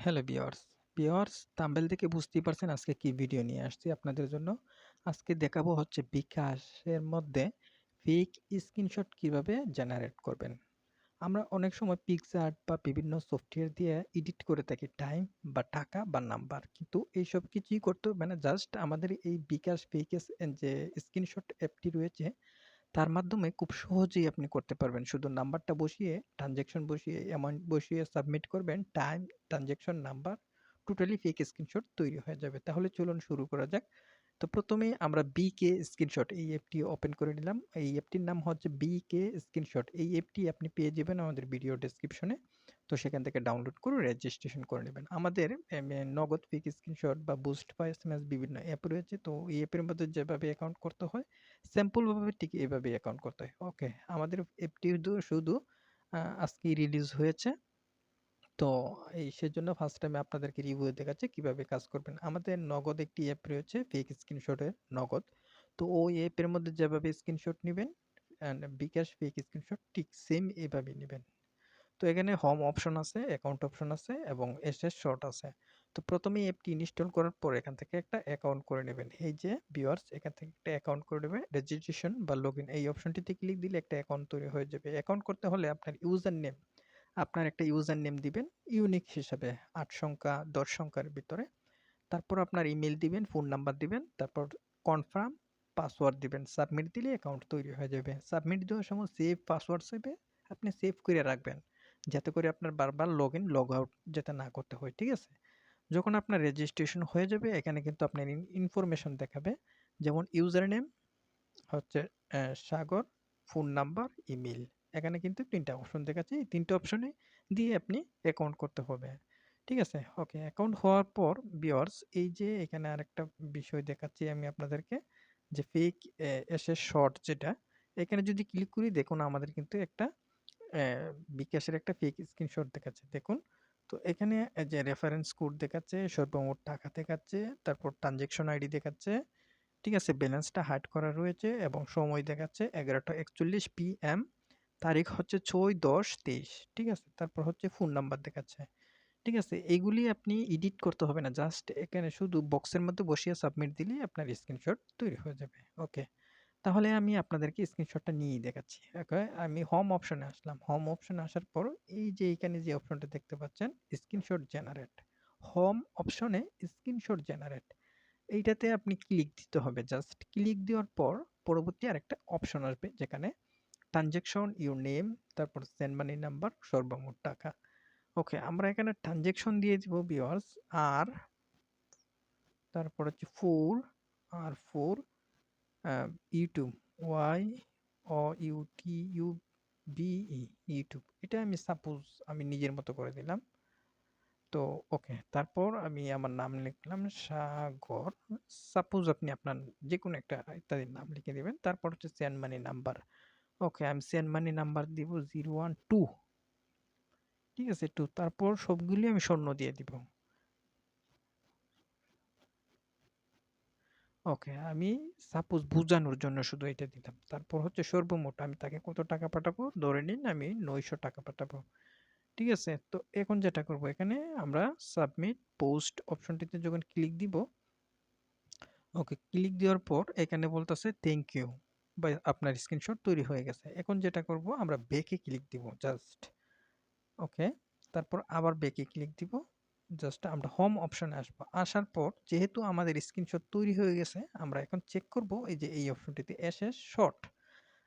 Hello viewers thumbnail থেকে বুঝতেই পারছেন আজকে কি ভিডিও নিয়ে আসছি আপনাদের জন্য। আজকে দেখাবো হচ্ছে বিকাশের মধ্যে ফেক স্ক্রিনশট কিভাবে জেনারেট করবেন। আমরা অনেক সময় পিকচার্ট বা বিভিন্ন সফটওয়্যার দিয়ে এডিট করে থাকি টাইম বা টাকা বা নাম্বার, কিন্তু এইসব কিছুই করতে হবে না। জাস্ট আমাদের এই বিকাশ ফেক যে স্ক্রিনশট অ্যাপটি রয়েছে তার মাধ্যমে খুব সহজেই আপনি করতে পারবেন। শুধু নাম্বারটা বসিয়ে, ট্রানজ্যাকশন বসিয়ে, অ্যামাউন্ট বসিয়ে সাবমিট করবেন। Time, transaction number, totally fake screenshot তৈরি হয়ে যাবে। তাহলে চলুন শুরু করা যাক। তো প্রথমে আমরা বিকে স্ক্রিনশট এই অ্যাপটি ওপেন করে নিলাম। এই অ্যাপটির নাম হচ্ছে বিকে স্ক্রিনশট। এই অ্যাপটি আপনি পেয়ে যাবেন আমাদের ভিডিও ডেসক্রিপশনে। তো সেখান থেকে ডাউনলোড করে রেজিস্ট্রেশন করে নেবেন। আমাদের নগদ ফেক স্ক্রিনশট বা বুস্ট বা এসএমএস বিভিন্ন অ্যাপ রয়েছে। তো এই অ্যাপের মধ্যে যেভাবে অ্যাকাউন্ট করতে হয় সিম্পল ভাবে ঠিক এভাবে অ্যাকাউন্ট করতে হয়। ওকে, আমাদের অ্যাপটি শুধু আজকেই রিলিজ হয়েছে। তো এই সেজন্য ফার্স্ট টাইমে আপনাদেরকে রিভিউ দেখাচ্ছি কিভাবে কাজ করবেন। আমাদের নগদ একটি অ্যাপ রয়েছে ফেক স্ক্রিনশটের নগদ। তো ওই অ্যাপের মধ্যে যেভাবে স্ক্রিনশট নেবেন অ্যান্ড বিকাশ ফেক স্ক্রিনশট ঠিক সেম এভাবেই নেবেন। তো এখানে হোম অপশন আছে, অ্যাকাউন্ট অপশন আছে এবং এসএস শর্ট আছে। তো প্রথমেই অ্যাপটি ইনস্টল করার পর এখান থেকে একটা অ্যাকাউন্ট করে নেবেন। এই যে ভিউয়ার্স, এখান থেকে একটা অ্যাকাউন্ট করে নেবেন। রেজিস্ট্রেশন বা লগইন এই অপশনটিতে ক্লিক দিলে একটা অ্যাকাউন্ট তৈরি হয়ে যাবে। অ্যাকাউন্ট করতে হলে আপনার একটা ইউজার নেম দিবেন ইউনিক হিসাবে ৮ সংখ্যা ১০ সংখ্যার ভিতরে। তারপর আপনার ইমেল দিবেন, ফোন নাম্বার দিবেন, তারপর কনফার্ম পাসওয়ার্ড দিবেন। সাবমিট দিলে অ্যাকাউন্ট তৈরি হয়ে যাবে। সাবমিট দেওয়ার সময় সেভ পাসওয়ার্ড সেভে আপনি সেভ করে রাখবেন, যাতে করে আপনার বারবার লগ ইন লগ আউট যাতে না করতে হয়। ঠিক আছে? যখন আপনার রেজিস্ট্রেশন হয়ে যাবে এখানে কিন্তু আপনার ইনফরমেশন দেখাবে, যেমন ইউজার নেম হচ্ছে সাগর, ফোন নাম্বার, ইমেল। এখানে কিন্তু ৩টা অপশন দেখাচ্ছে। এই ৩টা অপশনে দিয়ে আপনি অ্যাকাউন্ট করতে হবে। ঠিক আছে? ওকে, অ্যাকাউন্ট হওয়ার পর ভিউয়ার্স এই যে এখানে আরেকটা বিষয় দেখাচ্ছি আমি আপনাদেরকে, যে ফেক এসএস শর্ট যেটা, এখানে যদি ক্লিক করি দেখুন আমাদের কিন্তু একটা বিকাশের একটা ফেক স্ক্রিনশট দেখাচ্ছে। দেখুন। তো এখানে যে রেফারেন্স কোড দেখাচ্ছে, সর্বমোট টাকা দেখাচ্ছে, তারপর ট্রানজ্যাকশন আইডি দেখাচ্ছে। ঠিক আছে, ব্যালেন্সটা হাইড করা রয়েছে এবং সময় দেখাচ্ছে 11টা 41 PM, তারিখ হচ্ছে 6/10/23। ঠিক আছে, তারপর হচ্ছে ফোন নাম্বার দেখাচ্ছে। ঠিক আছে, এইগুলি আপনি এডিট করতে হবে না, জাস্ট এখানে শুধু বক্সের মধ্যে বসিয়ে সাবমিট দিলেই আপনার স্ক্রিনশট তৈরি হয়ে যাবে। ওকে, তাহলে আমি আপনাদেরকে স্ক্রিনশটটা নিয়েই দেখাচ্ছি। ওকে, আমি হোম অপশনে আসলাম। হোম অপশনে আসার পর এই যে এখানে যে অপশনটা দেখতে পাচ্ছেন স্ক্রিনশট জেনারেট, হোম অপশনে স্ক্রিনশট জেনারেট, এইটাতে আপনি ক্লিক দিতে হবে। জাস্ট ক্লিক দেওয়ার পর পরবর্তী আরেকটা অপশন আসবে যেখানে ট্রানজ্যাকশন ইউর নেম, তারপর সেন্ড মানি নাম্বার, সর্বমোট টাকা। ওকে, আমরা এখানে ট্রানজ্যাকশন দিয়ে দিব ভিউয়ার্স আর, তারপর হচ্ছে ফোর ইউটিউব, ওয়াই ও ইউটিউবিই, ইউটিউব। এটা আমি সাপোজ আমি নিজের মতো করে দিলাম। তো ওকে, তারপর আমি আমার নাম লিখলাম সাগর। সাপোজ আপনি আপনার যে কোনো একটা ইত্যাদি নাম লিখে দিবেন। তারপর হচ্ছে সেন্ড মানি নাম্বার। ওকে, আমি সেন্ড মানি নাম্বার দিব 012। ঠিক আছে, 2। তারপর সবগুলি আমি শূন্য দিয়ে দিব। ওকে, আমি সাপোজ বোঝানোর জন্য শুধু এটা দিলাম। তারপর হচ্ছে সর্বমোট আমি তাকে কত টাকা পাঠাবো, ধরে নিন আমি 900 টাকা পাঠাবো। ঠিক আছে, তো এখন যেটা করব এখানে আমরা সাবমিট পোস্ট অপশনটিতে যখন ক্লিক দিব, ওকে, ক্লিক দেওয়ার পর এখানে বলতেছে থ্যাংক ইউ বা আপনার স্ক্রিনশট তৈরি হয়ে গেছে। এখন যেটা করব আমরা ব্যাকে ক্লিক দিব জাস্ট। ওকে, তারপর আবার ব্যাকে ক্লিক দিব। জাস্ট আমরা হোম অপশনে আসবো। আসার পর যেহেতু আমাদের স্ক্রিনশট তৈরি হয়ে গেছে, আমরা এখন চেক করব এই যে এই অপশনটিতে এসএস শর্ট।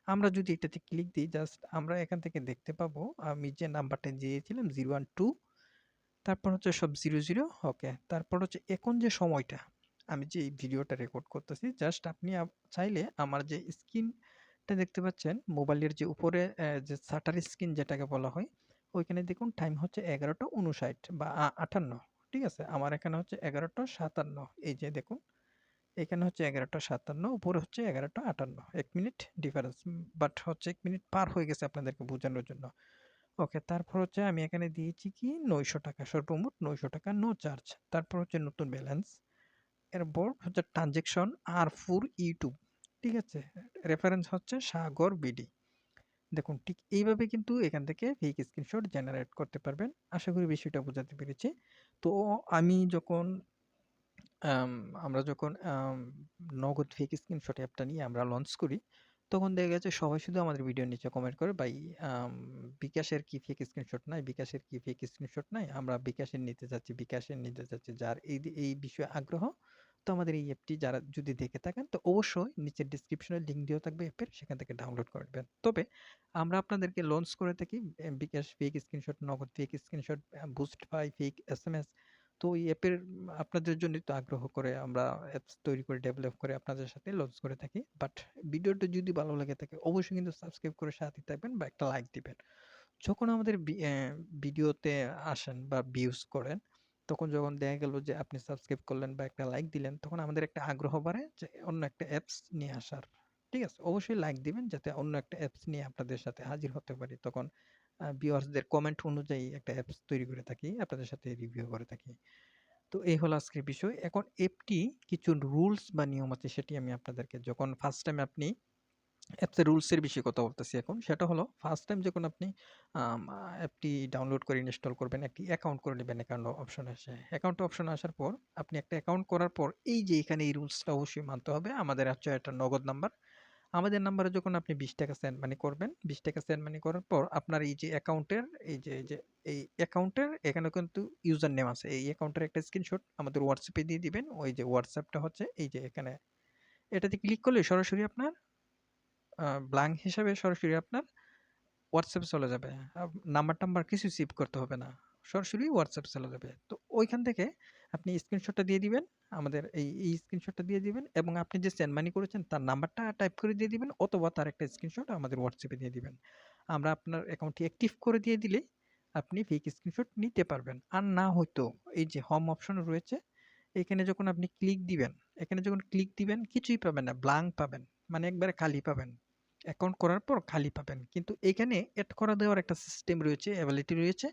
আমরা যদি এটাতে ক্লিক দিই জাস্ট আমরা এখান থেকে দেখতে পাবো আমি যে নাম্বারটা দিয়েছিলাম 012, তারপর হচ্ছে সব 00। ওকে, তারপর হচ্ছে এখন যে সময়টা আমি যে এই ভিডিওটা রেকর্ড করতেছি, জাস্ট আপনি চাইলে আমার যে স্ক্রিনটা দেখতে পাচ্ছেন মোবাইলের যে উপরে যে শাটার স্ক্রিন যেটাকে বলা হয়, ওইখানে দেখুন টাইম হচ্ছে 11টা 59 বা 58। ঠিক আছে, আমার এখানে হচ্ছে 11টা 57। এই যে দেখুন এখানে হচ্ছে 11টা 57, উপরে হচ্ছে 11টা 58, 1 মিনিট ডিফারেন্স। বাট হচ্ছে 1 মিনিট পার হয়ে গেছে আপনাদেরকে বোঝানোর জন্য। ওকে, তারপর হচ্ছে আমি এখানে দিয়েছি কি 900 টাকা, সর্বমোট 900 টাকা, নো চার্জ। তারপর হচ্ছে নতুন ব্যালেন্স, এরপর হচ্ছে ট্রানজেকশন আর ফোর ইউটিউব। ঠিক আছে, রেফারেন্স হচ্ছে সাগর বিডি। দেখুন ঠিক এইভাবে কিন্তু এখান থেকে ফেক স্ক্রিনশট জেনারেট করতে পারবেন। আশা করি বিষয়টা বোঝাতে পেরেছি। তো আমি যখন আম আমরা যখন নগদ ফেক স্ক্রিনশট অ্যাপটা নিয়ে আমরা লঞ্চ করি, তখন দেখা গেছে সবাই শুধু আমাদের ভিডিওর নিচে কমেন্ট করে, "ভাই বিকাশের কি ফেক স্ক্রিনশট নাই? বিকাশের কি ফেক স্ক্রিনশট নাই? আমরা বিকাশের নিতে চাচ্ছি, বিকাশের নিতে চাচ্ছি।" যার এই বিষয়ে আগ্রহ, তো আমাদের এই অ্যাপটি যারা যদি দেখে থাকেন, তো অবশ্যই নিচের ডেসক্রিপশনে লিংক দেওয়া থাকবে অ্যাপের, সেখান থেকে ডাউনলোড করে নেবেন। তবে আমরা আপনাদেরকে লঞ্চ করে থাকি বিকাশ ফেক স্ক্রিনশট, নগদ ফেক স্ক্রিনশট, বুস্ট পাই ফেক এসএমএস। তো ওই অ্যাপের আপনাদের জন্যই তো আগ্রহ করে আমরা অ্যাপস তৈরি করে ডেভেলপ করে আপনাদের সাথে লঞ্চ করে থাকি। বাট ভিডিওটা যদি ভালো লেগে থাকে অবশ্যই কিন্তু সাবস্ক্রাইব করে সাথে থাকবেন বা একটা লাইক দিবেন। যখন আমাদের ভিডিওতে আসেন বা ভিউজ করেন, তখন যখন দেখা গেল যে আপনি সাবস্ক্রাইব করলেন বা একটা লাইক দিলেন, তখন আমাদের একটা আগ্রহ বাড়ে যে অন্য একটা অ্যাপস নিয়ে আসার। ঠিক আছে? অবশ্যই লাইক দিবেন যাতে অন্য একটা অ্যাপস নিয়ে আপনাদের সাথে হাজির হতে পারি। তখন ভিউয়ার্সদের কমেন্ট অনুযায়ী একটা অ্যাপস তৈরি করে থাকি, আপনাদের সাথে রিভিউ করে থাকি। তো এই হলো আজকের বিষয়। এখন অ্যাপটি কিছু রুলস বা নিয়ম আছে, সেটি আমি আপনাদেরকে যখন ফার্স্ট টাইম আপনি অ্যাপসের রুলসের বিষয়ে কথা বলতেছি এখন। সেটা হলো ফার্স্ট টাইম যখন আপনি অ্যাপটি ডাউনলোড করে ইনস্টল করবেন, একটি অ্যাকাউন্ট করে নেবেন, অ্যাকাউন্ট অপশন আসে। অ্যাকাউন্ট অপশন আসার পর আপনি একটা অ্যাকাউন্ট করার পর এই যে এখানে এই রুলসটা অবশ্যই মানতে হবে। আমাদের হচ্ছে একটা নগদ নাম্বার। আমাদের নাম্বারে যখন আপনি ৳20 সেন্ড মানি করবেন, ৳20 সেন্ড মানি করার পর আপনার এই যে অ্যাকাউন্টের এই যে এই অ্যাকাউন্টের এখানে কিন্তু ইউজার নেম আছে। এই অ্যাকাউন্টের একটা স্ক্রিনশট আমাদের হোয়াটসঅ্যাপে দিয়ে দিবেন। ওই যে হোয়াটসঅ্যাপটা হচ্ছে এই যে এখানে। এটাতে ক্লিক করলে সরাসরি আপনার ব্ল্যাঙ্ক হিসাবে সরাসরি আপনার হোয়াটসঅ্যাপে চলে যাবে। নাম্বার-টাম্বার কিছু সেভ করতে হবে না। সরাসরি হোয়াটসঅ্যাপ চলে যাবে। তো ওইখান থেকে আপনি স্ক্রিনশটটা দিয়ে দিবেন। আমাদের এই স্ক্রিনশটটা দিয়ে দিবেন এবং আপনি যে সেন্ড মানি করেছেন তার নাম্বারটা টাইপ করে দিয়ে দিবেন, অথবা তার একটা স্ক্রিনশট আমাদের হোয়াটসঅ্যাপে দিয়ে দিবেন। আমরা আপনার অ্যাকাউন্টটি অ্যাক্টিভ করে দিয়ে দিলেই আপনি ফেক স্ক্রিনশট নিতে পারবেন। আর না হয়তো এই যে হোম অপশন রয়েছে, এখানে যখন আপনি ক্লিক দিবেন, এখানে যখন ক্লিক দিবেন কিছুই পাবেন না, ব্ল্যাঙ্ক পাবেন। মানে একবারে খালি পাবেন। অ্যাকাউন্ট করার পর খালি পাবেন। কিন্তু এখানে এড করা দেওয়ার একটা সিস্টেম রয়েছে, এবিলিটি রয়েছে।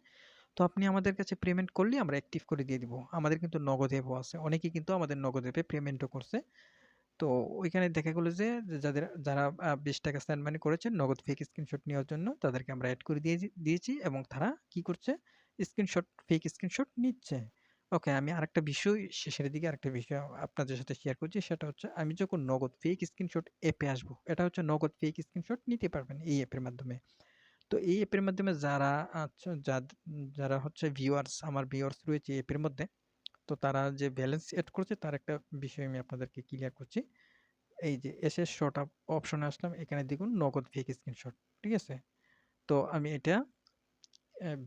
তো আপনি আমাদের কাছে পেমেন্ট করলে আমরা অ্যাক্টিভ করে দিয়ে দিব। আমাদের কিন্তু নগদ অ্যাপও আছে। অনেকেই কিন্তু আমাদের নগদ অ্যাপে পেমেন্টও করছে। তো ওইখানে দেখা গেল যে যারা ৳20 সেন্ড মানি করেছেন নগদ ফেক স্ক্রিনশট নেওয়ার জন্য, তাদেরকে আমরা এড করে দিয়েছি এবং তারা কি করছে? ফেক স্ক্রিনশট নিচ্ছে। ওকে, আমি আরেকটা বিষয় শেষের দিকে আরেকটা বিষয় আপনাদের সাথে শেয়ার করছি। সেটা হচ্ছে আমি যখন নগদ ফেক স্ক্রিনশট অ্যাপে আসবো, এটা হচ্ছে নগদ ফেক স্ক্রিনশট নিতে পারবেন এই অ্যাপের মাধ্যমে। তো এই অ্যাপের মাধ্যমে যারা আচ্ছা যারা হচ্ছে আমার ভিউয়ার্স রয়েছে এই অ্যাপের মধ্যে, তো তারা যে ব্যালেন্স এড করেছে তার একটা বিষয় আমি আপনাদেরকে ক্লিয়ার করছি। এই যে এসএস শর্ট আপ অপশনে আসলাম, এখানে দেখুন নগদ ফেক স্ক্রিনশট। ঠিক আছে? তো আমি এটা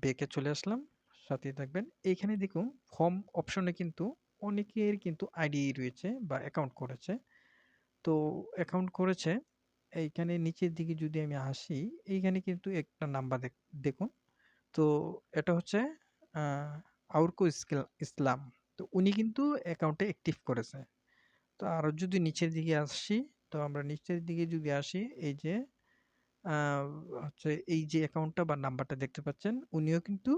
ব্যাকে চলে আসলাম, সাথেই থাকবেন। এইখানে দেখুন হোম অপশনে কিন্তু অনেকের কিন্তু আইডি রয়েছে বা অ্যাকাউন্ট করেছে। তো অ্যাকাউন্ট করেছে, এইখানে নিচের দিকে যদি আমি আসি, এইখানে কিন্তু একটা নাম্বার দেখুন। তো এটা হচ্ছে আ আউরকো ইসলাম। তো উনি কিন্তু অ্যাকাউন্টে অ্যাক্টিভ করেছে। তো আরো যদি নিচের দিকে আসি, তো আমরা নিচের দিকে যদি আসি, এই যে আ হচ্ছে এই যে অ্যাকাউন্টটা বা নাম্বারটা দেখতে পাচ্ছেন, উনিও কিন্তু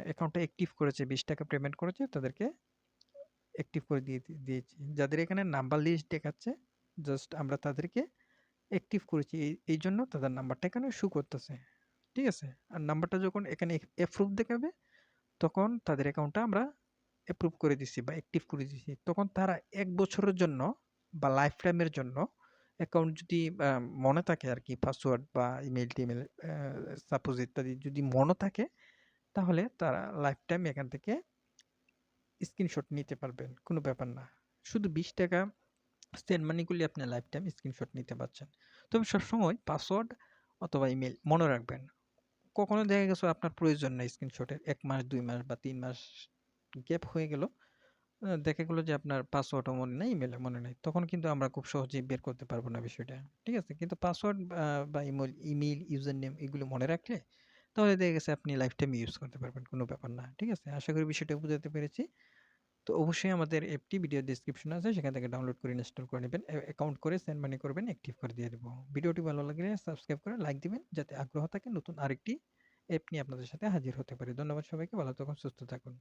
অ্যাকাউন্টটা অ্যাক্টিভ করেছে, ৳20 পেমেন্ট করেছে, তাদেরকে অ্যাক্টিভ করে দিয়েছি। যাদের এখানে নাম্বার লিস্ট দেখাচ্ছে, জাস্ট আমরা তাদেরকে অ্যাক্টিভ করেছি। এইজন্য তাদের নাম্বারটা এখানে শো করতেছে। ঠিক আছে? আর নাম্বারটা যখন এখানে অ্যাপ্রুভ দেখাবে, তখন তাদের অ্যাকাউন্টটা আমরা অ্যাপ্রুভ করে দিছি বা অ্যাক্টিভ করে দিছি। তখন তারা ১ বছরের জন্য বা লাইফ টাইমের জন্য অ্যাকাউন্ট যদি মনে থাকে আরকি, পাসওয়ার্ড বা ইমেইল-টিমেইল সাপোজ ইত্যাদি যদি মনে থাকে, তাহলে তারা লাইফ টাইম এখান থেকে স্ক্রিনশট নিতে পারবেন। কোনো ব্যাপার না। শুধু ৳20 সেন্ড মানি করলে আপনি লাইফ টাইম স্ক্রিনশট নিতে পারছেন। তবে সবসময় পাসওয়ার্ড অথবা ইমেইল মনে রাখবেন। কখনো দেখা গেছে আপনার প্রয়োজন নাই স্ক্রিনশটের, ১ মাস, ২ মাস বা ৩ মাস গ্যাপ হয়ে গেল। দেখা গেল যে আপনার পাসওয়ার্ডও মনে নাই, ইমেইলও মনে নাই। তখন কিন্তু আমরা খুব সহজেই বের করতে পারব না বিষয়টা। ঠিক আছে? কিন্তু পাসওয়ার্ড বা ইমেইল, ইউজার নেম এগুলো মনে রাখলে তাহলে দেখা গেছে আপনি লাইফ টাইম ইউজ করতে পারবেন। কোনো ব্যাপার না। ঠিক আছে? আশা করি বিষয়টা বুঝাতে পেরেছি। তো অবশ্যই আমাদের অ্যাপটি ভিডিও ডেসক্রিপশনে আছে, সেখান থেকে ডাউনলোড করে ইনস্টল করে নেবেন। অ্যাকাউন্ট করে সেন্ড মানি করবেন, অ্যাক্টিভ করে দিয়ে দেব। ভিডিওটি ভালো লাগলে সাবস্ক্রাইব করে লাইক দিবেন, যাতে আগ্রহ থাকে নতুন আরেকটি অ্যাপ নিয়ে আপনাদের সাথে হাজির হতে পারি। ধন্যবাদ সবাইকে। ভালো থাকুন, সুস্থ থাকুন।